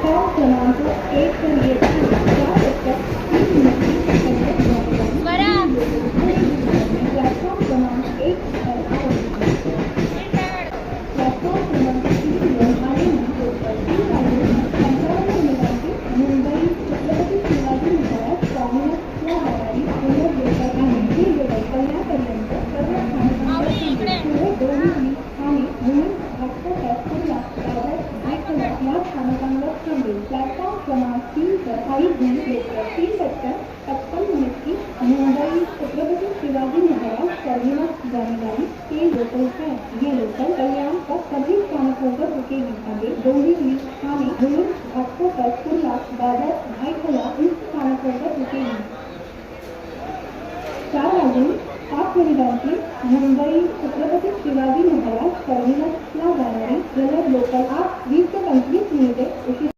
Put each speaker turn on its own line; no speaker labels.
Platform क्रमांक 1 पर येथील 4 टप्प्यात 3 मिनिटांची सवलत द्यावी लागेल. प्लॅटफॉर्म क्रमांक 1 पर आए. प्लॅटफॉर्म क्रमांक 3 वर आलेली लोकल 3 वाजून 55 मिनिटांची मुंबई छत्रपती शिवाजी महाराज टर्मिनसला जाणारी पुणे लोकल आहे. ही लोकल कल्याणपर्यंत सर्व स्थानकांवर थांबेल. पुढे डोंबिवली ठाणे म्हणून नागपूरला दादर भायखळा या स्थानकांवर थांबेल. प्लॅटफॉर्म क्रमांक 3 पर आई भी लोकल 3:55 की मुंबई छत्रपति शिवाजी महाराज टर्मिनस जाने वाली ये लोकल है. ये लोकल कल्याण का सभी स्थानकों पर रुकेगी. आगे डोंबिवली ठाणे मुलुंड घाटकोपर कुर्ला दादर भायखळा इन स्थानकों पर रुकेगी. 4 वाजून 5 मिनिटांची मुंबई छत्रपती शिवाजी महाराज टर्मिनसला जाणारी जलद लोकल 8:20 ते 25 मिनिटे